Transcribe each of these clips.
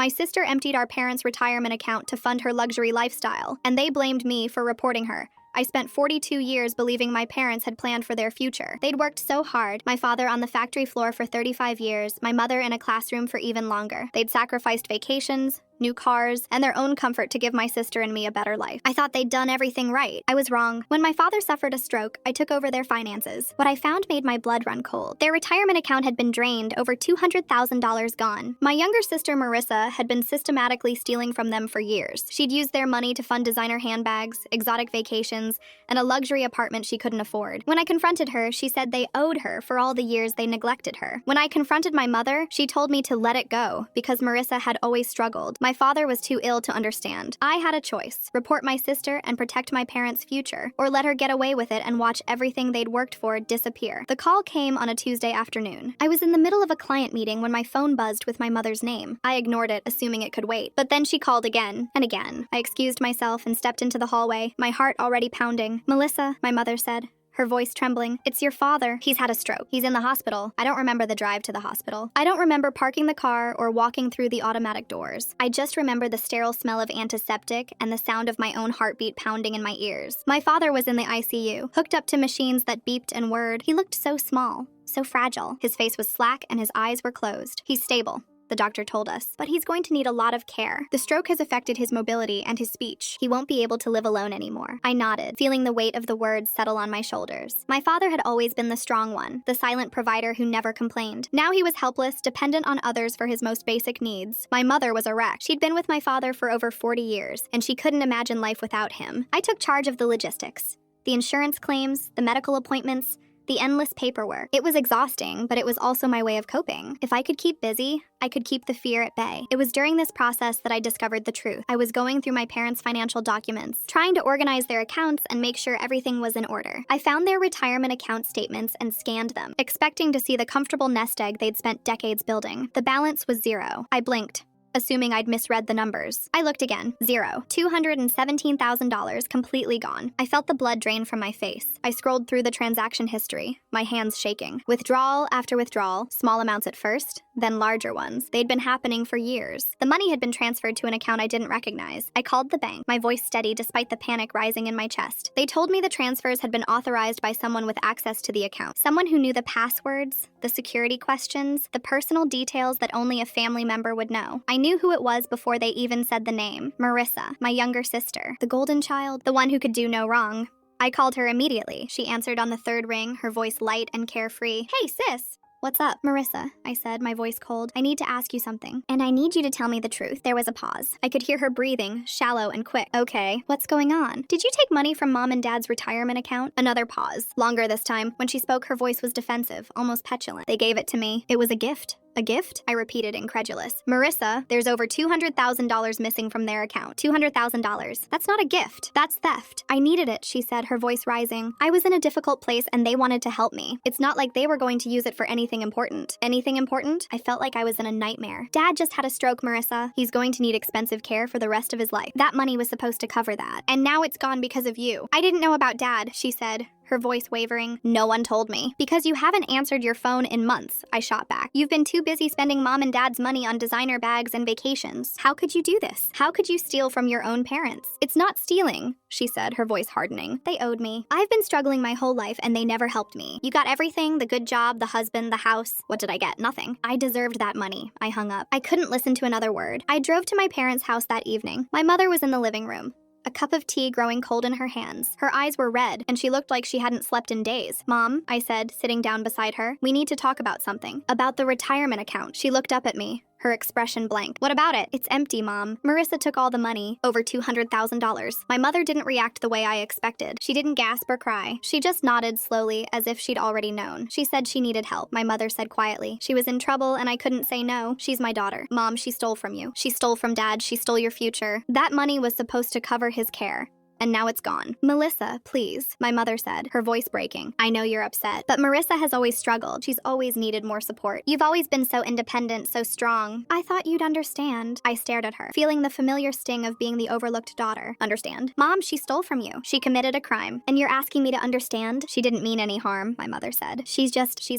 My sister emptied our parents' retirement account to fund her luxury lifestyle, and they blamed me for reporting her. I spent 42 years believing my parents had planned for their future. They'd worked so hard, my father on the factory floor for 35 years, my mother in a classroom for even longer. They'd sacrificed vacations, new cars, and their own comfort to give my sister and me a better life. I thought they'd done everything right. I was wrong. When my father suffered a stroke, I took over their finances. What I found made my blood run cold. Their retirement account had been drained, over $200,000 gone. My younger sister, Marissa, had been systematically stealing from them for years. She'd used their money to fund designer handbags, exotic vacations, and a luxury apartment she couldn't afford. When I confronted her, she said they owed her for all the years they neglected her. When I confronted my mother, she told me to let it go because Marissa had always struggled. My father was too ill to understand. I had a choice: report my sister and protect my parents' future, or let her get away with it and watch everything they'd worked for disappear. The call came on a Tuesday afternoon. I was in the middle of a client meeting when my phone buzzed with my mother's name. I ignored it, assuming it could wait. But then she called again and again. I excused myself and stepped into the hallway, my heart already pounding. "Melissa," my mother said, her voice trembling. "It's your father. He's had a stroke. He's in the hospital." I don't remember the drive to the hospital. I don't remember parking the car or walking through the automatic doors. I just remember the sterile smell of antiseptic and the sound of my own heartbeat pounding in my ears. My father was in the ICU, hooked up to machines that beeped and whirred. He looked so small, so fragile. His face was slack and his eyes were closed. "He's stable," the doctor told us, "but he's going to need a lot of care. The stroke has affected his mobility and his speech. He won't be able to live alone anymore." I nodded, feeling the weight of the words settle on my shoulders. My father had always been the strong one, the silent provider who never complained. Now he was helpless, dependent on others for his most basic needs. My mother was a wreck. She'd been with my father for over 40 years, and she couldn't imagine life without him. I took charge of the logistics, the insurance claims, the medical appointments, the endless paperwork. It was exhausting, but it was also my way of coping. If I could keep busy, I could keep the fear at bay. It was during this process that I discovered the truth. I was going through my parents' financial documents, trying to organize their accounts and make sure everything was in order. I found their retirement account statements and scanned them, expecting to see the comfortable nest egg they'd spent decades building. The balance was zero. I blinked, assuming I'd misread the numbers. I looked again. Zero. $217,000 completely gone. I felt the blood drain from my face. I scrolled through the transaction history, my hands shaking. Withdrawal after withdrawal, small amounts at first, then larger ones. They'd been happening for years. The money had been transferred to an account I didn't recognize. I called the bank, my voice steady despite the panic rising in my chest. They told me the transfers had been authorized by someone with access to the account. Someone who knew the passwords, the security questions, the personal details that only a family member would know. I knew who it was before they even said the name. Marissa, my younger sister. The golden child, the one who could do no wrong. I called her immediately. She answered on the third ring, her voice light and carefree. "Hey, sis." "What's up?" "Marissa," I said, my voice cold. "I need to ask you something, and I need you to tell me the truth." There was a pause. I could hear her breathing, shallow and quick. "Okay, what's going on? Did you take money from Mom and Dad's retirement account?" Another pause. Longer this time. When she spoke, her voice was defensive, almost petulant. "They gave it to me. It was a gift." "A gift?" I repeated, incredulous. "Marissa, there's over $200,000 missing from their account. $200,000. That's not a gift. That's theft." "I needed it," she said, her voice rising. "I was in a difficult place and they wanted to help me. It's not like they were going to use it for anything important." "Anything important?" I felt like I was in a nightmare. "Dad just had a stroke, Marissa. He's going to need expensive care for the rest of his life. That money was supposed to cover that. And now it's gone because of you." "I didn't know about Dad," she said, her voice wavering. "No one told me." "Because you haven't answered your phone in months," I shot back. "You've been too busy spending Mom and Dad's money on designer bags and vacations. How could you do this? How could you steal from your own parents?" "It's not stealing," she said, her voice hardening. "They owed me. I've been struggling my whole life and they never helped me. You got everything, the good job, the husband, the house. What did I get? Nothing. I deserved that money." I hung up. I couldn't listen to another word. I drove to my parents' house that evening. My mother was in the living room, a cup of tea growing cold in her hands. Her eyes were red, and she looked like she hadn't slept in days. "Mom," I said, sitting down beside her, "we need to talk about something." "About the retirement account." She looked up at me, her expression blank. "What about it?" "It's empty, Mom. Marissa took all the money, over $200,000. My mother didn't react the way I expected. She didn't gasp or cry. She just nodded slowly, as if she'd already known. She said she needed help, my mother said quietly. "She was in trouble, and I couldn't say no. She's my daughter. Mom, she stole from you. She stole from Dad. She stole your future. That money was supposed to cover his care. and now it's gone. Melissa, please, my mother said, her voice breaking. I know you're upset, but Marissa has always struggled. She's always needed more support. You've always been so independent, so strong. I thought you'd understand. I stared at her, feeling the familiar sting of being the overlooked daughter. Understand? Mom, she stole from you. She committed a crime, and you're asking me to understand? She didn't mean any harm, my mother said. She's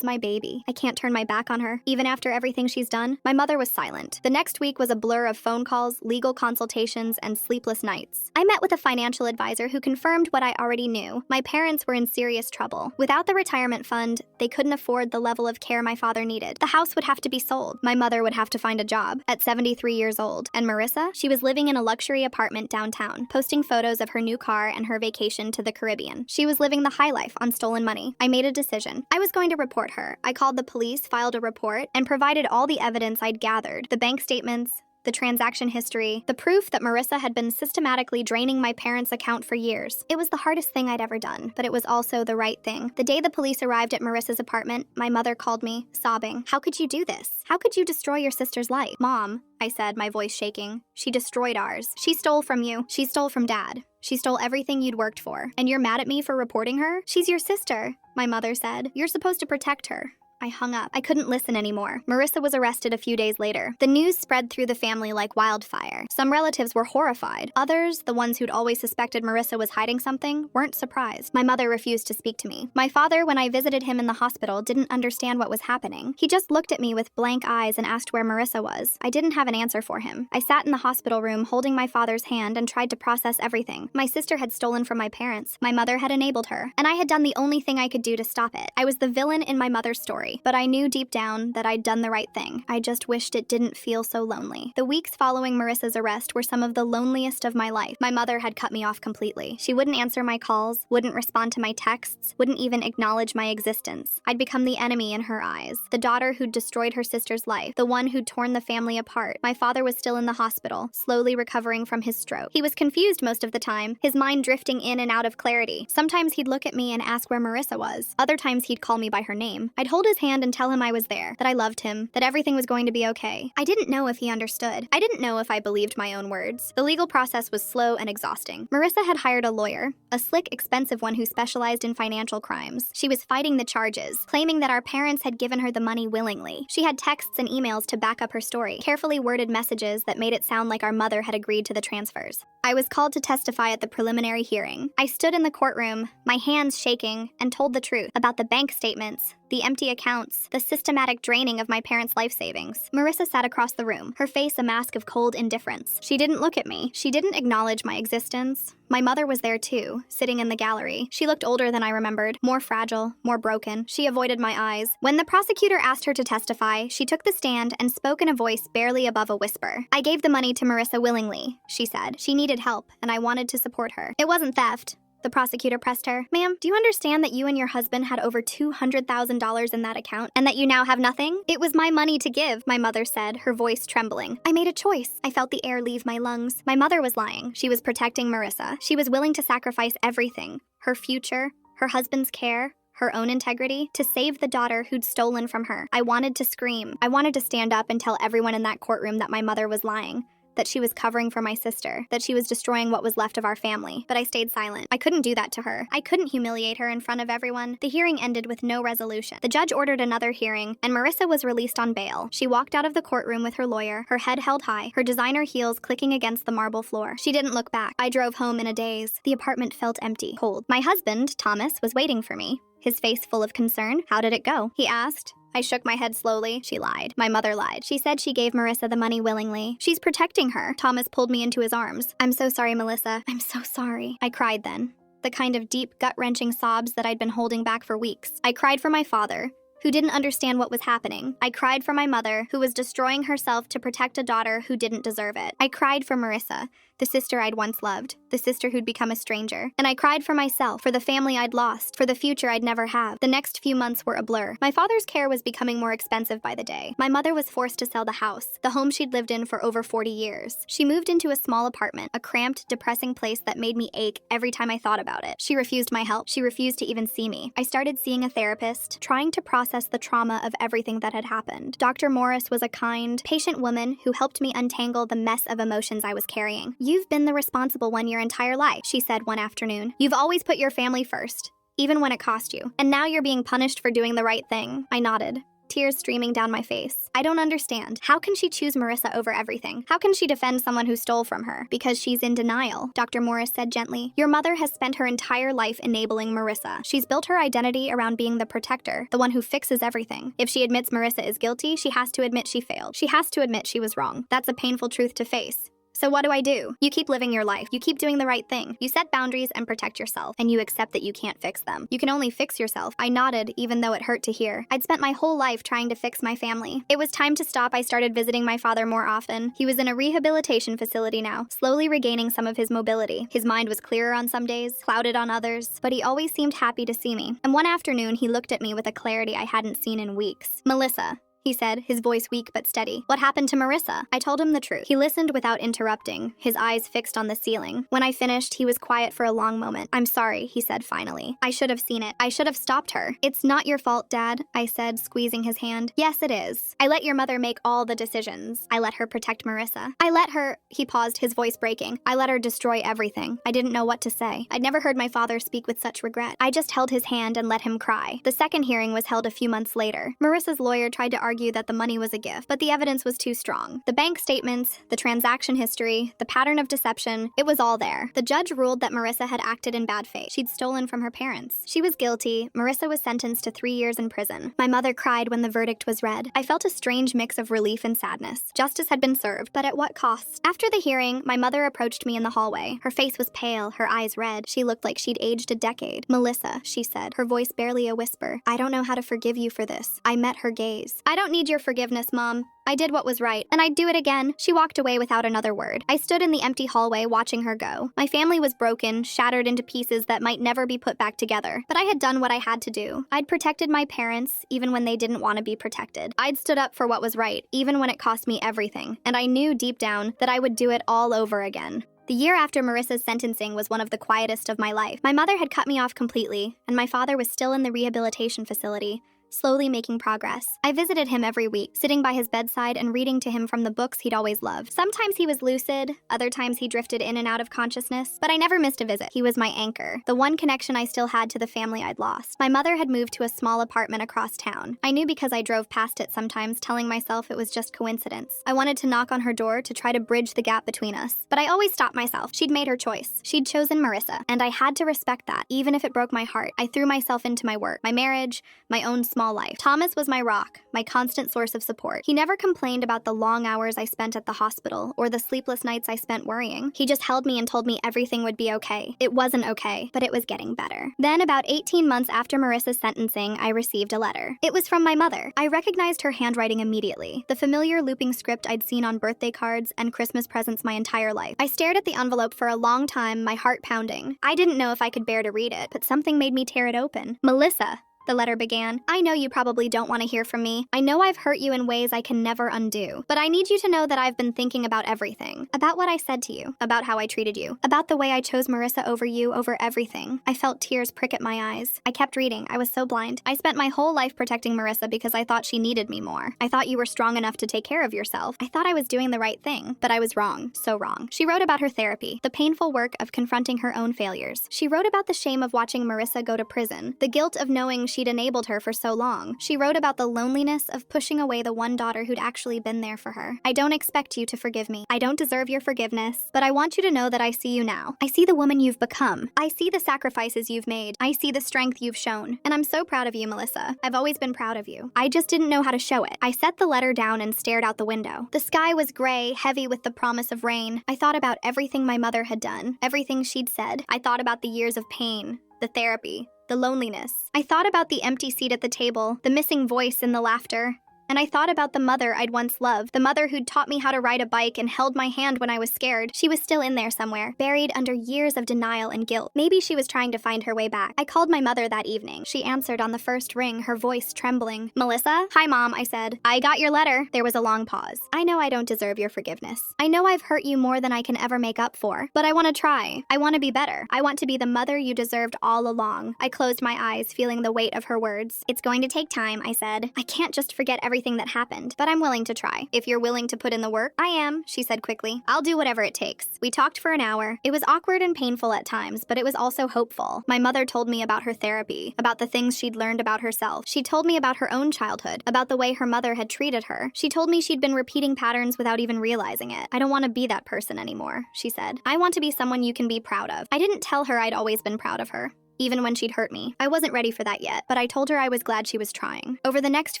my baby. I can't turn my back on her, even after everything she's done. My mother was silent. The next week was a blur of phone calls, legal consultations, and sleepless nights. I met with a financial advisor who confirmed what I already knew. My parents were in serious trouble. Without the retirement fund, they couldn't afford the level of care my father needed. The house would have to be sold. My mother would have to find a job at 73 years old. And Marissa? She was living in a luxury apartment downtown, posting photos of her new car and her vacation to the Caribbean. She was living the high life on stolen money. I made a decision. I was going to report her. I called the police, filed a report, and provided all the evidence I'd gathered: the bank statements, the transaction history, the proof that Marissa had been systematically draining my parents' account for years. It was the hardest thing I'd ever done, but it was also the right thing. The day the police arrived at Marissa's apartment, my mother called me, sobbing. How could you do this? How could you destroy your sister's life? Mom, I said, my voice shaking. She destroyed ours. She stole from you. She stole from Dad. She stole everything you'd worked for. And you're mad at me for reporting her? She's your sister, my mother said. You're supposed to protect her. I hung up. I couldn't listen anymore. Marissa was arrested a few days later. The news spread through the family like wildfire. Some relatives were horrified. Others, the ones who'd always suspected Marissa was hiding something, weren't surprised. My mother refused to speak to me. My father, when I visited him in the hospital, didn't understand what was happening. He just looked at me with blank eyes and asked where Marissa was. I didn't have an answer for him. I sat in the hospital room holding my father's hand and tried to process everything. My sister had stolen from my parents. My mother had enabled her. And I had done the only thing I could do to stop it. I was the villain in my mother's story. But I knew deep down that I'd done the right thing. I just wished it didn't feel so lonely. The weeks following Marissa's arrest were some of the loneliest of my life. My mother had cut me off completely. She wouldn't answer my calls, wouldn't respond to my texts, wouldn't even acknowledge my existence. I'd become the enemy in her eyes, the daughter who'd destroyed her sister's life, the one who'd torn the family apart. My father was still in the hospital, slowly recovering from his stroke. He was confused most of the time, his mind drifting in and out of clarity. Sometimes he'd look at me and ask where Marissa was. Other times he'd call me by her name. I'd hold his hand and tell him I was there, that I loved him, that everything was going to be okay. I didn't know if he understood. I didn't know if I believed my own words. The legal process was slow and exhausting. Marissa had hired a lawyer, a slick, expensive one who specialized in financial crimes. She was fighting the charges, claiming that our parents had given her the money willingly. She had texts and emails to back up her story, carefully worded messages that made it sound like our mother had agreed to the transfers. I was called to testify at the preliminary hearing. I stood in the courtroom, my hands shaking, and told the truth about the bank statements, the empty accounts, the systematic draining of my parents' life savings. Marissa sat across the room, her face a mask of cold indifference. She didn't look at me. She didn't acknowledge my existence. My mother was there too, sitting in the gallery. She looked older than I remembered, more fragile, more broken. She avoided my eyes. When the prosecutor asked her to testify, she took the stand and spoke in a voice barely above a whisper. I gave the money to Marissa willingly, she said. She needed help, and I wanted to support her. It wasn't theft. The prosecutor pressed her. Ma'am, do you understand that you and your husband had over $200,000 in that account and that you now have nothing? It was my money to give, my mother said, her voice trembling. I made a choice. I felt the air leave my lungs. My mother was lying. She was protecting Marissa. She was willing to sacrifice everything, her future, her husband's care, her own integrity, to save the daughter who'd stolen from her. I wanted to scream. I wanted to stand up and tell everyone in that courtroom that my mother was lying, that she was covering for my sister, that she was destroying what was left of our family. But I stayed silent. I couldn't do that to her. I couldn't humiliate her in front of everyone. The hearing ended with no resolution. The judge ordered another hearing, and Marissa was released on bail. She walked out of the courtroom with her lawyer, her head held high, her designer heels clicking against the marble floor. She didn't look back. I drove home in a daze. The apartment felt empty, cold. My husband, Thomas, was waiting for me, his face full of concern. How did it go? He asked. I shook my head slowly. She lied. My mother lied. She said she gave Marissa the money willingly. She's protecting her. Thomas pulled me into his arms. I'm so sorry, Melissa. I'm so sorry. I cried then. The kind of deep, gut-wrenching sobs that I'd been holding back for weeks. I cried for my father, who didn't understand what was happening. I cried for my mother, who was destroying herself to protect a daughter who didn't deserve it. I cried for Marissa, the sister I'd once loved, the sister who'd become a stranger. And I cried for myself, for the family I'd lost, for the future I'd never have. The next few months were a blur. My father's care was becoming more expensive by the day. My mother was forced to sell the house, the home she'd lived in for over 40 years. She moved into a small apartment, a cramped, depressing place that made me ache every time I thought about it. She refused my help. She refused to even see me. I started seeing a therapist, trying to process the trauma of everything that had happened. Dr. Morris was a kind, patient woman who helped me untangle the mess of emotions I was carrying. You've been the responsible one your entire life, she said one afternoon. You've always put your family first, even when it cost you. And now you're being punished for doing the right thing. I nodded, tears streaming down my face. I don't understand. How can she choose Marissa over everything? How can she defend someone who stole from her? Because she's in denial, Dr. Morris said gently. Your mother has spent her entire life enabling Marissa. She's built her identity around being the protector, the one who fixes everything. If she admits Marissa is guilty, she has to admit she failed. She has to admit she was wrong. That's a painful truth to face. So what do? You keep living your life. You keep doing the right thing. You set boundaries and protect yourself, and you accept that you can't fix them. You can only fix yourself. I nodded, even though it hurt to hear. I'd spent my whole life trying to fix my family. It was time to stop. I started visiting my father more often. He was in a rehabilitation facility now, slowly regaining some of his mobility. His mind was clearer on some days, clouded on others, but he always seemed happy to see me. And one afternoon, he looked at me with a clarity I hadn't seen in weeks. Melissa, he said, his voice weak but steady. What happened to Marissa? I told him the truth. He listened without interrupting, his eyes fixed on the ceiling. When I finished, he was quiet for a long moment. I'm sorry, he said finally. I should have seen it. I should have stopped her. It's not your fault, Dad, I said, squeezing his hand. Yes, it is. I let your mother make all the decisions. I let her protect Marissa. I let her, he paused, his voice breaking. I let her destroy everything. I didn't know what to say. I'd never heard my father speak with such regret. I just held his hand and let him cry. The second hearing was held a few months later. Marissa's lawyer tried to argue that the money was a gift, but the evidence was too strong. The bank statements, the transaction history, the pattern of deception, it was all there. The judge ruled that Marissa had acted in bad faith. She'd stolen from her parents. She was guilty. Marissa was sentenced to 3 years in prison. My mother cried when the verdict was read. I felt a strange mix of relief and sadness. Justice had been served, but at what cost? After the hearing, my mother approached me in the hallway. Her face was pale, her eyes red. She looked like she'd aged a decade. Melissa, she said, her voice barely a whisper. I don't know how to forgive you for this. I met her gaze. I don't need your forgiveness, Mom. I did what was right, and I'd do it again. She walked away without another word. I stood in the empty hallway watching her go. My family was broken, shattered into pieces that might never be put back together. But I had done what I had to do. I'd protected my parents, even when they didn't want to be protected. I'd stood up for what was right, even when it cost me everything. And I knew deep down that I would do it all over again. The year after Marissa's sentencing was one of the quietest of my life. My mother had cut me off completely, and my father was still in the rehabilitation facility, slowly making progress. I visited him every week, sitting by his bedside and reading to him from the books he'd always loved. Sometimes he was lucid, other times he drifted in and out of consciousness, but I never missed a visit. He was my anchor, the one connection I still had to the family I'd lost. My mother had moved to a small apartment across town. I knew because I drove past it sometimes, telling myself it was just coincidence. I wanted to knock on her door to try to bridge the gap between us, but I always stopped myself. She'd made her choice. She'd chosen Marissa, and I had to respect that, even if it broke my heart. I threw myself into my work, my marriage, my own small life. Thomas was my rock, my constant source of support. He never complained about the long hours I spent at the hospital or the sleepless nights I spent worrying. He just held me and told me everything would be okay. It wasn't okay, but it was getting better. Then, about 18 months after Marissa's sentencing, I received a letter. It was from my mother. I recognized her handwriting immediately, the familiar looping script I'd seen on birthday cards and Christmas presents my entire life. I stared at the envelope for a long time, my heart pounding. I didn't know if I could bear to read it, but something made me tear it open. Melissa, the letter began. I know you probably don't want to hear from me. I know I've hurt you in ways I can never undo. But I need you to know that I've been thinking about everything. About what I said to you. About how I treated you. About the way I chose Marissa over you, over everything. I felt tears prick at my eyes. I kept reading. I was so blind. I spent my whole life protecting Marissa because I thought she needed me more. I thought you were strong enough to take care of yourself. I thought I was doing the right thing. But I was wrong. So wrong. She wrote about her therapy. The painful work of confronting her own failures. She wrote about the shame of watching Marissa go to prison. The guilt of knowing she'd enabled her for so long. She wrote about the loneliness of pushing away the one daughter who'd actually been there for her. I don't expect you to forgive me. I don't deserve your forgiveness, but I want you to know that I see you now. I see the woman you've become. I see the sacrifices you've made. I see the strength you've shown. And I'm so proud of you, Melissa. I've always been proud of you. I just didn't know how to show it. I set the letter down and stared out the window. The sky was gray, heavy with the promise of rain. I thought about everything my mother had done, everything she'd said. I thought about the years of pain, the therapy, the loneliness. I thought about the empty seat at the table, the missing voice in the laughter. And I thought about the mother I'd once loved, the mother who'd taught me how to ride a bike and held my hand when I was scared. She was still in there somewhere, buried under years of denial and guilt. Maybe she was trying to find her way back. I called my mother that evening. She answered on the first ring, her voice trembling. Melissa? Hi, Mom, I said. I got your letter. There was a long pause. I know I don't deserve your forgiveness. I know I've hurt you more than I can ever make up for. But I want to try. I want to be better. I want to be the mother you deserved all along. I closed my eyes, feeling the weight of her words. It's going to take time, I said. I can't just forget everything everything that happened, but I'm willing to try. If you're willing to put in the work, I am, she said quickly. I'll do whatever it takes. We talked for an hour. It was awkward and painful at times, but it was also hopeful. My mother told me about her therapy, about the things she'd learned about herself. She told me about her own childhood, about the way her mother had treated her. She told me she'd been repeating patterns without even realizing it. I don't want to be that person anymore, she said. I want to be someone you can be proud of. I didn't tell her I'd always been proud of her, even when she'd hurt me. I wasn't ready for that yet, but I told her I was glad she was trying. Over the next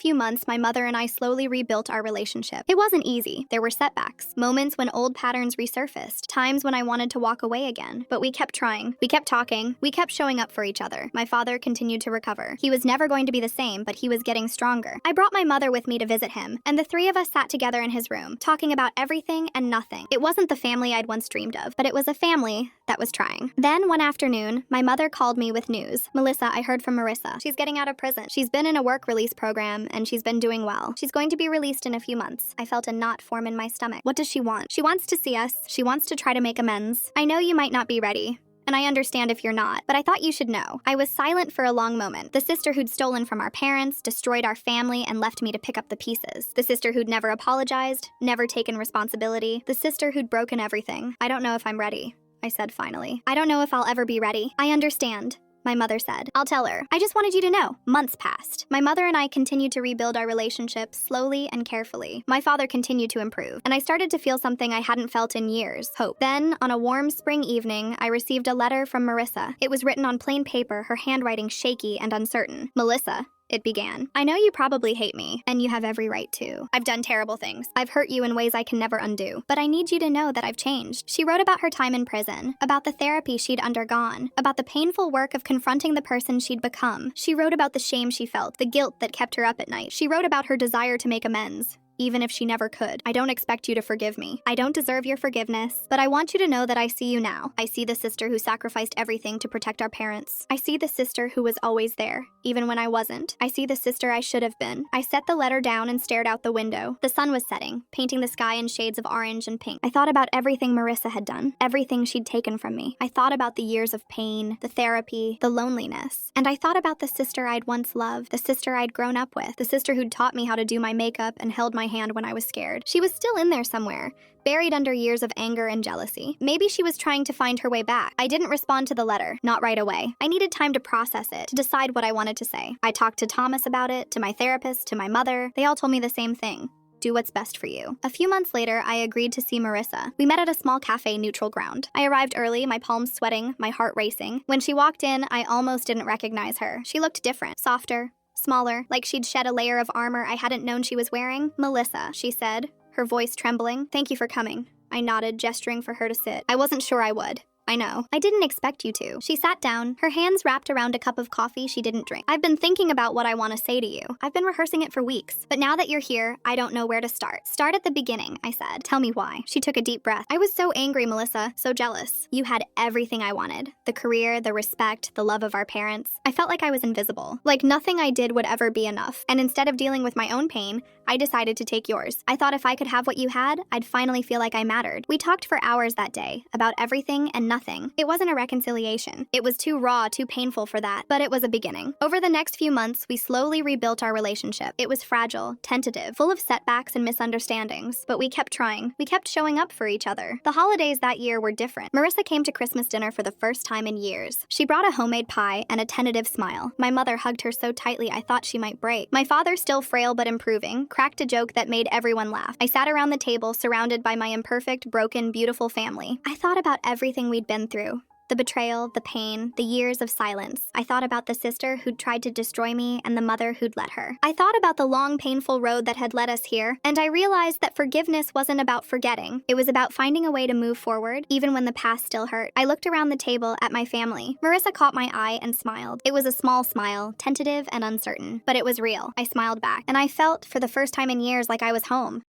few months, my mother and I slowly rebuilt our relationship. It wasn't easy. There were setbacks, moments when old patterns resurfaced, times when I wanted to walk away again. But we kept trying. We kept talking. We kept showing up for each other. My father continued to recover. He was never going to be the same, but he was getting stronger. I brought my mother with me to visit him, and the three of us sat together in his room, talking about everything and nothing. It wasn't the family I'd once dreamed of, but it was a family that was trying. Then, one afternoon, my mother called me with news. Melissa, I heard from Marissa. She's getting out of prison. She's been in a work release program, and she's been doing well. She's going to be released in a few months. I felt a knot form in my stomach. What does she want? She wants to see us. She wants to try to make amends. I know you might not be ready, and I understand if you're not, but I thought you should know. I was silent for a long moment. The sister who'd stolen from our parents, destroyed our family, and left me to pick up the pieces. The sister who'd never apologized, never taken responsibility. The sister who'd broken everything. I don't know if I'm ready, I said finally. I don't know if I'll ever be ready. I understand, my mother said. I'll tell her. I just wanted you to know. Months passed. My mother and I continued to rebuild our relationship slowly and carefully. My father continued to improve, and I started to feel something I hadn't felt in years, hope. Then, on a warm spring evening, I received a letter from Marissa. It was written on plain paper, her handwriting shaky and uncertain. Melissa, it began. I know you probably hate me, and you have every right to. I've done terrible things. I've hurt you in ways I can never undo. But I need you to know that I've changed. She wrote about her time in prison, about the therapy she'd undergone, about the painful work of confronting the person she'd become. She wrote about the shame she felt, the guilt that kept her up at night. She wrote about her desire to make amends, even if she never could. I don't expect you to forgive me. I don't deserve your forgiveness, but I want you to know that I see you now. I see the sister who sacrificed everything to protect our parents. I see the sister who was always there, even when I wasn't. I see the sister I should have been. I set the letter down and stared out the window. The sun was setting, painting the sky in shades of orange and pink. I thought about everything Marissa had done, everything she'd taken from me. I thought about the years of pain, the therapy, the loneliness. And I thought about the sister I'd once loved, the sister I'd grown up with, the sister who'd taught me how to do my makeup and held my hand when I was scared. She was still in there somewhere, buried under years of anger and jealousy. Maybe she was trying to find her way back. I didn't respond to the letter, not right away. I needed time to process it, to decide what I wanted to say. I talked to Thomas about it, to my therapist, to my mother. They all told me the same thing. Do what's best for you. A few months later, I agreed to see Marissa. We met at a small cafe, Neutral Ground. I arrived early, my palms sweating, my heart racing. When she walked in, I almost didn't recognize her. She looked different, softer, smaller, like she'd shed a layer of armor I hadn't known she was wearing. Melissa, she said, her voice trembling. Thank you for coming. I nodded, gesturing for her to sit. I wasn't sure I would. I know. I didn't expect you to. She sat down, her hands wrapped around a cup of coffee she didn't drink. I've been thinking about what I want to say to you. I've been rehearsing it for weeks. But now that you're here, I don't know where to start. Start at the beginning, I said. Tell me why. She took a deep breath. I was so angry, Melissa, so jealous. You had everything I wanted. The career, the respect, the love of our parents. I felt like I was invisible. Like nothing I did would ever be enough. And instead of dealing with my own pain, I decided to take yours. I thought if I could have what you had, I'd finally feel like I mattered. We talked for hours that day, about everything and nothing. It wasn't a reconciliation. It was too raw, too painful for that, but it was a beginning. Over the next few months, we slowly rebuilt our relationship. It was fragile, tentative, full of setbacks and misunderstandings, but we kept trying. We kept showing up for each other. The holidays that year were different. Marissa came to Christmas dinner for the first time in years. She brought a homemade pie and a tentative smile. My mother hugged her so tightly I thought she might break. My father, still frail but improving, cracked a joke that made everyone laugh. I sat around the table, surrounded by my imperfect, broken, beautiful family. I thought about everything we'd been through. The betrayal, the pain, the years of silence. I thought about the sister who'd tried to destroy me and the mother who'd let her. I thought about the long, painful road that had led us here, and I realized that forgiveness wasn't about forgetting. It was about finding a way to move forward, even when the past still hurt. I looked around the table at my family. Marissa caught my eye and smiled. It was a small smile, tentative and uncertain, but it was real. I smiled back, and I felt, for the first time in years, like I was home.